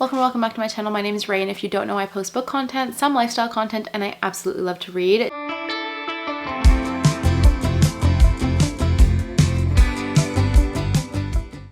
Welcome back to my channel. My name is Ray, and if you don't know, I post book content, some lifestyle content, and I absolutely love to read.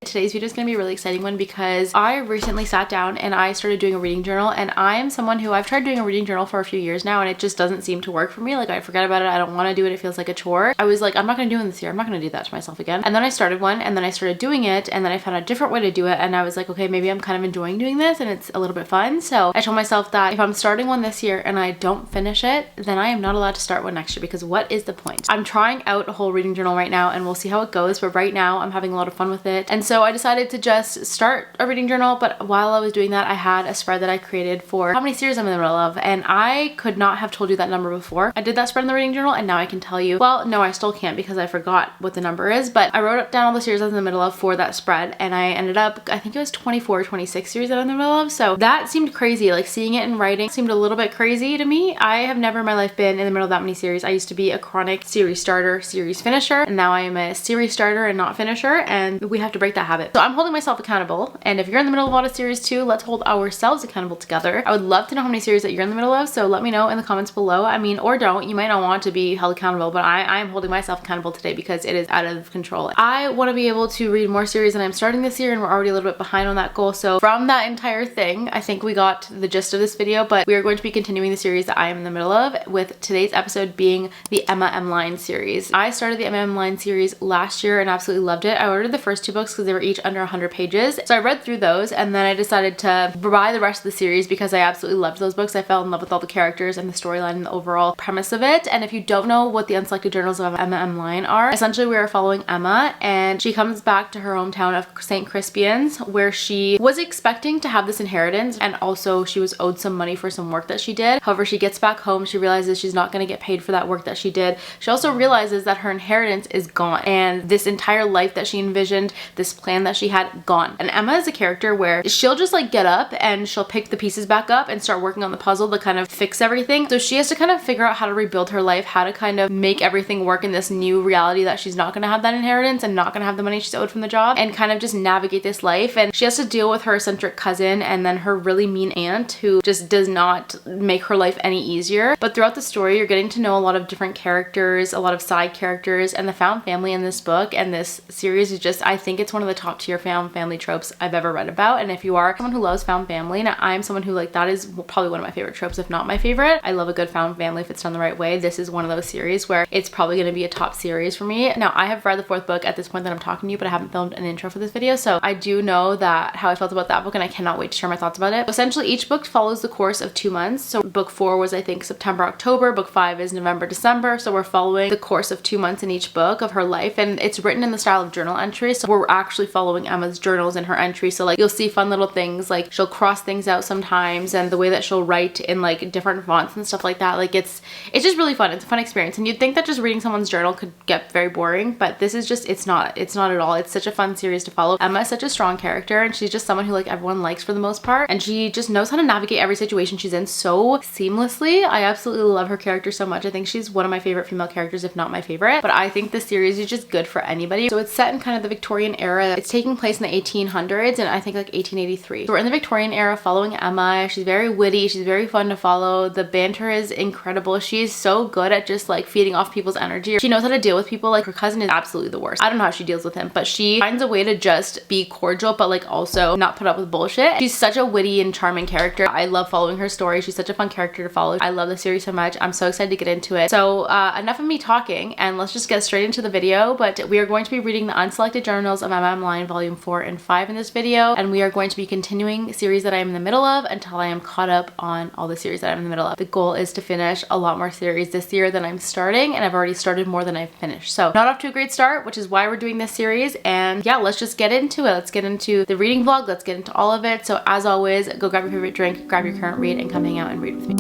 Today's video is going to be a really exciting one because I recently sat down and I started doing a reading journal, and I am someone who I've tried doing a reading journal for a few years now and it just doesn't seem to work for me. Like, I forget about it. I don't want to do it. It feels like a chore. I was like, I'm not going to do it this year. I'm not going to do that to myself again. And then I started one, and then I started doing it, and then I found a different way to do it, and I was like, okay, maybe I'm kind of enjoying doing this and it's a little bit fun. So I told myself that if I'm starting one this year and I don't finish it, then I am not allowed to start one next year, because what is the point? I'm trying out a whole reading journal right now and we'll see how it goes, but right now I'm having a lot of fun with it. And so I decided to just start a reading journal. But while I was doing that, I had a spread that I created for how many series I'm in the middle of, and I could not have told you that number before. I did that spread in the reading journal, and now I can tell you. Well, no, I still can't because I forgot what the number is, but I wrote down all the series I was in the middle of for that spread, and I ended up, I think it was 24 or 26 series that I'm in the middle of. So that seemed crazy. Like, seeing it in writing seemed a little bit crazy to me. I have never in my life been in the middle of that many series. I used to be a chronic series starter, series finisher, and now I am a series starter and not finisher, and we have to break that habit. So I'm holding myself accountable, and if you're in the middle of a lot of series too, let's hold ourselves accountable together. I would love to know how many series that you're in the middle of, so let me know in the comments below. I mean, or don't. You might not want to be held accountable, but I am holding myself accountable today because it is out of control. I want to be able to read more series than I'm starting this year, and we're already a little bit behind on that goal. So from that entire thing, I think we got the gist of this video, but we are going to be continuing the series that I am in the middle of, with today's episode being the Emma M. Line series. I started the Emma M. Line series last year and absolutely loved it. I ordered the first two books because they were each under 100 pages. So I read through those, and then I decided to buy the rest of the series because I absolutely loved those books. I fell in love with all the characters and the storyline and the overall premise of it. And if you don't know what the Unselected Journals of Emma M. Line are, essentially we are following Emma, and she comes back to her hometown of St. Crispian's, where she was expecting to have this inheritance, and also she was owed some money for some work that she did. However, she gets back home, she realizes she's not going to get paid for that work that she did. She also realizes that her inheritance is gone, and this entire life that she envisioned, this plan that she had, gone. And Emma is a character where she'll just like get up and she'll pick the pieces back up and start working on the puzzle to kind of fix everything. So she has to kind of figure out how to rebuild her life, how to kind of make everything work in this new reality that she's not going to have that inheritance and not going to have the money she's owed from the job, and kind of just navigate this life. And she has to deal with her eccentric cousin and then her really mean aunt, who just does not make her life any easier. But throughout the story, you're getting to know a lot of different characters, a lot of side characters, and the found family in this book and this series is just, I think it's one of the top tier found family tropes I've ever read about. And if you are someone who loves found family, and I'm someone who, like, that is probably one of my favorite tropes, if not my favorite. I love a good found family if it's done the right way. This is one of those series where it's probably going to be a top series for me. Now, I have read the fourth book at this point that I'm talking to you, but I haven't filmed an intro for this video, so I do know that how I felt about that book, and I cannot wait to share my thoughts about it. Essentially, each book follows the course of 2 months. So book 4 was, I think, September, October. Book 5 is November, December. So we're following the course of 2 months in each book of her life, and it's written in the style of journal entries. So we're actually following Emma's journals in her entries. So like, you'll see fun little things, like she'll cross things out sometimes, and the way that she'll write in like different fonts and stuff like that. Like, it's just really fun. It's a fun experience, and you'd think that just reading someone's journal could get very boring, but this is just, it's not at all. It's such a fun series to follow. Emma is such a strong character, and she's just someone who like everyone likes for the most part, and she just knows how to navigate every situation she's in so seamlessly. I absolutely love her character so much. I think she's one of my favorite female characters, if not my favorite. But I think this series is just good for anybody. So it's set in kind of the Victorian era. It's taking place in the 1800s, and I think like 1883. So we're in the Victorian era following Emma. She's very witty, she's very fun to follow. The banter is incredible. She's so good at just like feeding off people's energy. She knows how to deal with people. Like, her cousin is absolutely the worst. I don't know how she deals with him, but she finds a way to just be cordial, but like also not put up with bullshit. She's such a witty and charming character. I love following her story. She's such a fun character to follow. I love the series so much. I'm so excited to get into it. So enough of me talking, and let's just get straight into the video. But we are going to be reading the Unselected Journals of Emma M. Line volume 4 and 5 in this video, and we are going to be continuing series that I am in the middle of until I am caught up on all the series that I'm in the middle of. The goal is to finish a lot more series this year than I'm starting, and I've already started more than I've finished. So not off to a great start, which is why we're doing this series. And yeah, let's just get into it. Let's get into the reading vlog. Let's get into all of it. So as always, go grab your favorite drink, grab your current read, and come hang out and read with me.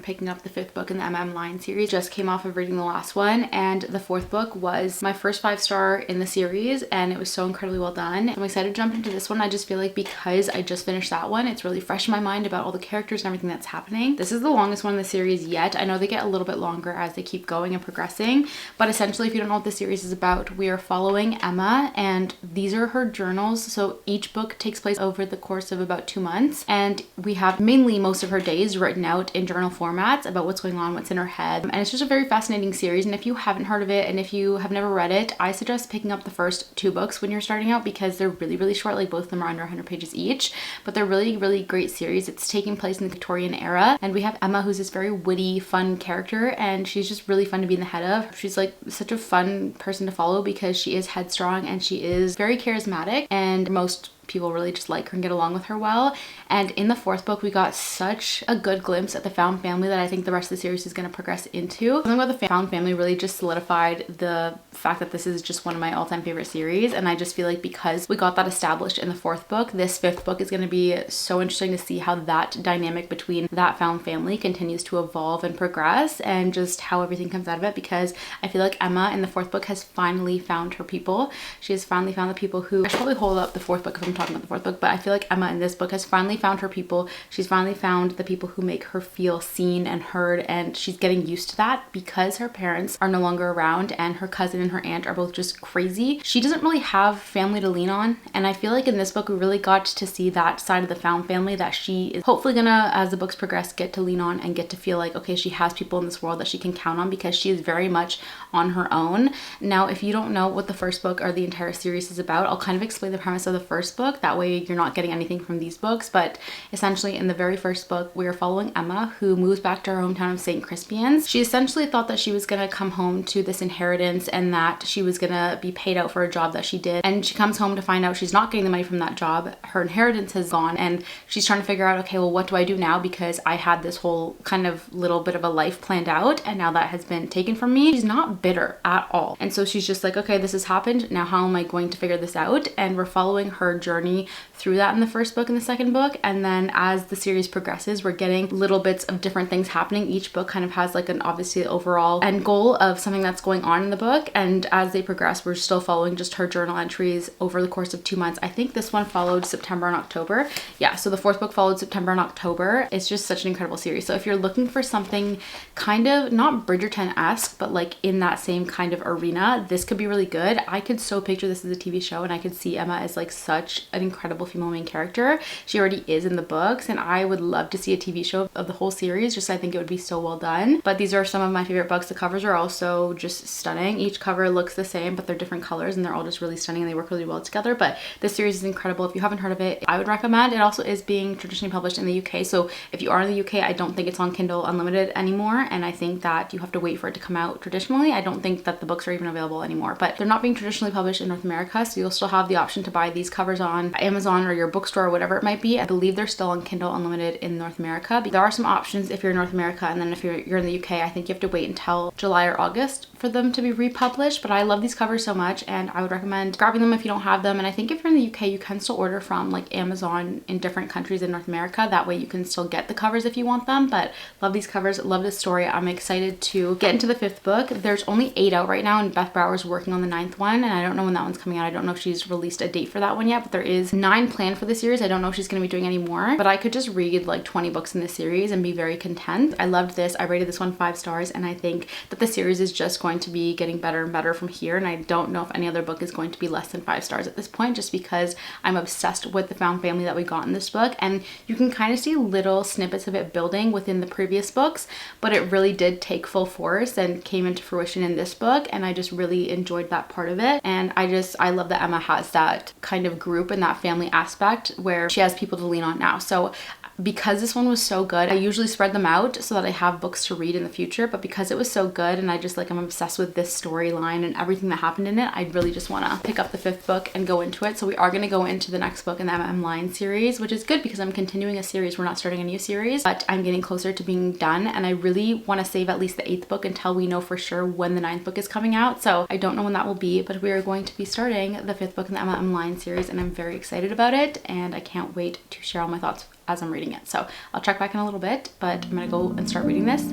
picking up the 5th book in the MM line series. Just came off of reading the last one, and the 4th book was my first 5-star in the series, and it was so incredibly well done. I'm excited to jump into this one. I just feel like because I just finished that one, it's really fresh in my mind about all the characters and everything that's happening. This is the longest one in the series yet. I know they get a little bit longer as they keep going and progressing, but essentially, if you don't know what the series is about, we are following Emma, and these are her journals. So each book takes place over the course of about 2 months, and we have mainly most of her days written out in journal formats about what's going on, what's in her head. And it's just a very fascinating series, and if you haven't heard of it and if you have never read it, I suggest picking up the first 2 books when you're starting out because they're really short. Like, both of them are under 100 pages each, but they're really great series. It's taking place in the Victorian era, and we have Emma, who's this very witty, fun character, and she's just really fun to be in the head of. She's like such a fun person to follow because she is headstrong and she is very charismatic, and most people really just like her and get along with her well. And in the 4th book, we got such a good glimpse at the found family that I think the rest of the series is going to progress into. Something about the found family really just solidified the fact that this is just one of my all-time favorite series, and I just feel like because we got that established in the 4th book, this 5th book is going to be so interesting to see how that dynamic between that found family continues to evolve and progress, and just how everything comes out of it, because I feel like Emma in the 4th book has finally found her people. She has finally found the people who, I should probably hold up the 4th book if I'm talking about the 4th book, but I feel like Emma in this book has finally found her people. She's finally found the people who make her feel seen and heard, and she's getting used to that because her parents are no longer around and her cousin and her aunt are both just crazy. She doesn't really have family to lean on, and I feel like in this book we really got to see that side of the found family that she is hopefully gonna, as the books progress, get to lean on and get to feel like, okay, she has people in this world that she can count on because she is very much on her own. Now, if you don't know what the 1st book or the entire series is about, I'll kind of explain the premise of the 1st book. That way you're not getting anything from these books, but essentially in the very 1st book, we are following Emma, who moves back to her hometown of St. Crispian's. She essentially thought that she was gonna come home to this inheritance and that she was gonna be paid out for a job that she did, and she comes home to find out she's not getting the money from that job. Her inheritance has gone, and she's trying to figure out, okay, well, what do I do now, because I had this whole kind of little bit of a life planned out, and now that has been taken from me. She's not bitter at all, and so she's just like, okay, this has happened, now how am I going to figure this out? And we're following her journey through that in the 1st book and the 2nd book, and then as the series progresses, we're getting little bits of different things happening. Each book kind of has like an obviously overall end goal of something that's going on in the book, and as they progress, we're still following just her journal entries over the course of 2 months. I think this one followed September and October. Yeah, so the 4th book followed September and October. It's just such an incredible series. So if you're looking for something kind of not Bridgerton-esque, but like in that same kind of arena, this could be really good. I could so picture this as a TV show, and I could see Emma as like such an incredible female main character. She already is in the books, and I would love to see a TV show of the whole series. Just I think it would be so well done. But these are some of my favorite books. The covers are also just stunning. Each cover looks the same, but they're different colors, and they're all just really stunning, and they work really well together. But this series is incredible. If you haven't heard of it, I would recommend. It also is being traditionally published in the UK, so if you are in the UK, I don't think it's on Kindle Unlimited anymore, and I think that you have to wait for it to come out traditionally. I don't think that the books are even available anymore, but they're not being traditionally published in North America, so you'll still have the option to buy these covers on Amazon or your bookstore or whatever it might be. I believe they're still on Kindle Unlimited in North America. There are some options if you're in North America, and then if you're in the UK, I think you have to wait until July or August for them to be republished. But I love these covers so much, and I would recommend grabbing them if you don't have them. And I think if you're in the UK, you can still order from like Amazon in different countries in North America. That way you can still get the covers if you want them. But love these covers, love this story. I'm excited to get into the 5th book. There's only 8 out right now, and Beth Brower is working on the 9th one, and I don't know when that one's coming out. I don't know if she's released a date for that one yet, but there is 9 planned for the series. I don't know if she's going to be doing any more, but I could just read like 20 books in this series and be very content. I loved this. I rated this one 5 stars, and I think that the series is just going to be getting better and better from here, and I don't know if any other book is going to be less than 5 stars at this point, just because I'm obsessed with the found family that we got in this book, and you can kind of see little snippets of it building within the previous books, but it really did take full force and came into fruition in this book, and I just really enjoyed that part of it. And I love that Emma has that kind of group and that family aspect where she has people to lean on now. So because this one was so good, I usually spread them out so that I have books to read in the future, but because it was so good and I'm obsessed with this storyline and everything that happened in it, I really just want to pick up the 5th book and go into it. So we are going to go into the next book in the MM line series, which is good because I'm continuing a series. We're not starting a new series, but I'm getting closer to being done, and I really want to save at least the 8th book until we know for sure when the 9th book is coming out. So I don't know when that will be, but we are going to be starting the 5th book in the MM line series, and I'm very excited about it, and I can't wait to share all my thoughts as I'm reading it. So I'll check back in a little bit, but I'm gonna go and start reading this.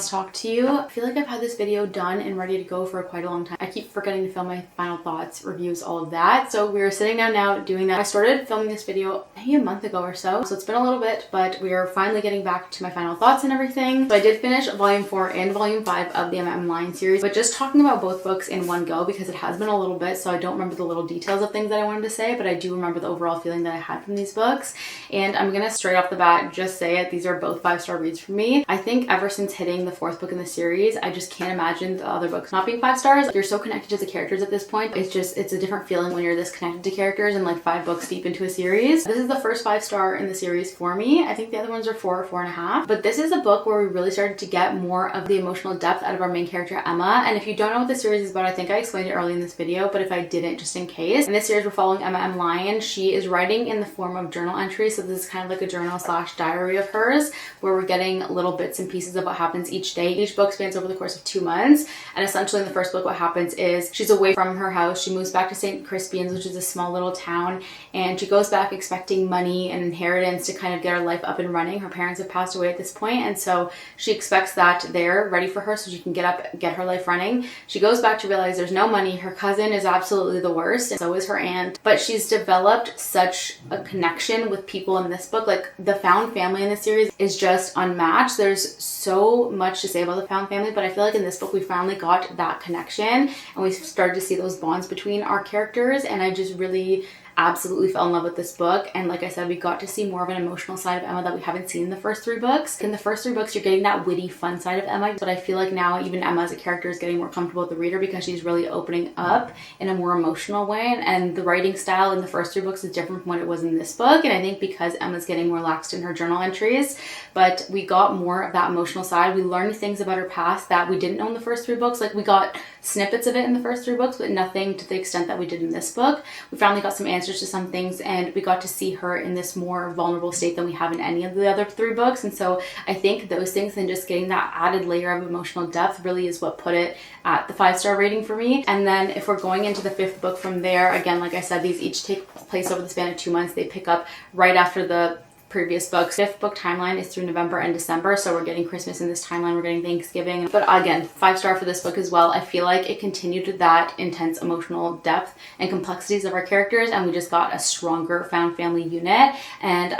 Talk to you. I feel like I've had this video done and ready to go for quite a long time. I keep forgetting to film my final thoughts, reviews, all of that. So we're sitting down now doing that. I started filming this video maybe a month ago or so. So it's been a little bit, but we are finally getting back to my final thoughts and everything. So I did finish volume 4 and volume 5 of the M Line series, but just talking about both books in one go because it has been a little bit, so I don't remember the little details of things that I wanted to say, but I do remember the overall feeling that I had from these books. And I'm gonna straight off the bat just say it. These are both 5-star reads for me. I think ever since hitting the 4th book in the series, I just can't imagine the other books not being 5 stars. You're so connected to the characters at this point. It's a different feeling when you're this connected to characters and like 5 books deep into a series. This is the first 5-star in the series for me. I think the other ones are 4 or 4.5. But this is a book where we really started to get more of the emotional depth out of our main character, Emma. And if you don't know what the series is about, I think I explained it early in this video, but if I didn't, just in case. In this series, we're following Emma M. Lyon. She is writing in the form of journal entries. So this is kind of like a journal / diary of hers, where we're getting little bits and pieces of what happens each day. Each book spans over the course of 2 months. And essentially in the first book, what happens is she's away from her house. She moves back to St. Crispian's, which is a small little town. And she goes back expecting money and inheritance to kind of get her life up and running. Her parents have passed away at this point, and so she expects that they're ready for her so she can get up, get her life running. She goes back to realize there's no money. Her cousin is absolutely the worst, and so is her aunt. But she's developed such a connection with people in this book. Like, the found family in this series is just unmatched. There's so much to say about the found family, but I feel like in this book we finally got that connection and we started to see those bonds between our characters, and I just really absolutely fell in love with this book. And like I said, we got to see more of an emotional side of Emma that we haven't seen in the first 3 books. In the first 3 books, you're getting that witty, fun side of Emma, but I feel like now even Emma as a character is getting more comfortable with the reader because she's really opening up in a more emotional way. And the writing style in the first 3 books is different from what it was in this book. And I think because Emma's getting more relaxed in her journal entries, but we got more of that emotional side. We learned things about her past that we didn't know in the first 3 books. Like, we got snippets of it in the first 3 books, but nothing to the extent that we did in this book. We finally got some answers to some things, and we got to see her in this more vulnerable state than we have in any of the other 3 books. And so I think those things and just getting that added layer of emotional depth really is what put it at the 5-star rating for me. And then if we're going into the 5th book from there, again, like I said, these each take place over the span of 2 months. They pick up right after the previous books. 5th book timeline is through November and December, so we're getting Christmas in this timeline, we're getting Thanksgiving. But again, 5-star for this book as well. I feel like it continued that intense emotional depth and complexities of our characters, and we just got a stronger found family unit. And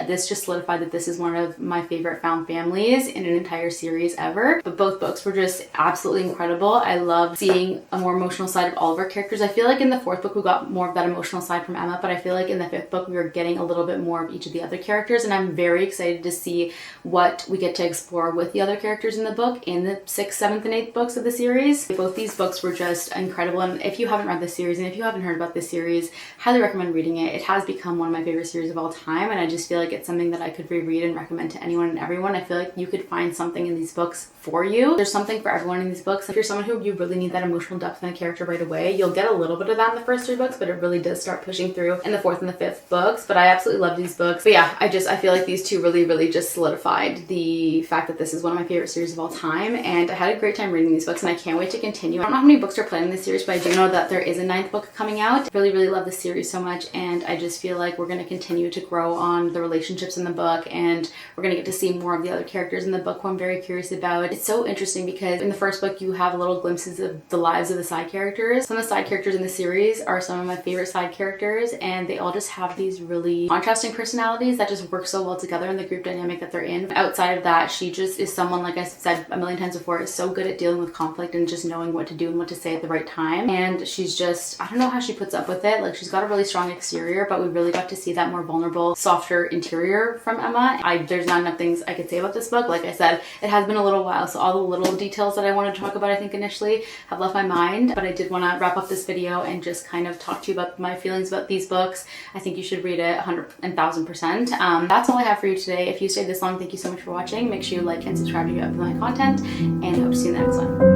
this just solidified that this is one of my favorite found families in an entire series ever. But both books were just absolutely incredible. I love seeing a more emotional side of all of our characters. I feel like in the 4th book we got more of that emotional side from Emma, but I feel like in the 5th book we were getting a little bit more of each of the other characters, and I'm very excited to see what we get to explore with the other characters in the book in the 6th, 7th, and 8th books of the series. Both these books were just incredible, and if you haven't read this series and if you haven't heard about this series, highly recommend reading it. It has become one of my favorite series of all time, and I just feel like it's something that I could reread and recommend to anyone and everyone. I feel like you could find something in these books for you. There's something for everyone in these books. If you're someone who you really need that emotional depth in a character right away, you'll get a little bit of that in the first 3 books, but it really does start pushing through in the 4th and the 5th books. But I absolutely love these books. But yeah, I feel like these two really just solidified the fact that this is one of my favorite series of all time, and I had a great time reading these books and I can't wait to continue. I don't know how many books are planned in this series, but I do know that there is a 9th book coming out. I really love this series so much, and I just feel like we're going to continue to grow on the relationships in the book, and we're going to get to see more of the other characters in the book who I'm very curious about. It's so interesting because in the first book you have little glimpses of the lives of the side characters. Some of the side characters in the series are some of my favorite side characters, and they all just have these really contrasting personalities that just work so well together in the group dynamic that they're in. Outside of that, she just is someone, like I said a million times before, is so good at dealing with conflict and just knowing what to do and what to say at the right time. And she's just, I don't know how she puts up with it. Like, she's got a really strong exterior, but we really got to see that more vulnerable, softer interior from Emma. There's not enough things I could say about this book. Like I said, it has been a little while, so all the little details that I wanted to talk about, I think initially, have left my mind. But I did want to wrap up this video and just kind of talk to you about my feelings about these books. I think you should read it 1,000%. That's all I have for you today. If you stayed this long, thank you so much for watching. Make sure you like and subscribe to get up to my content, and I hope to see you in the next one.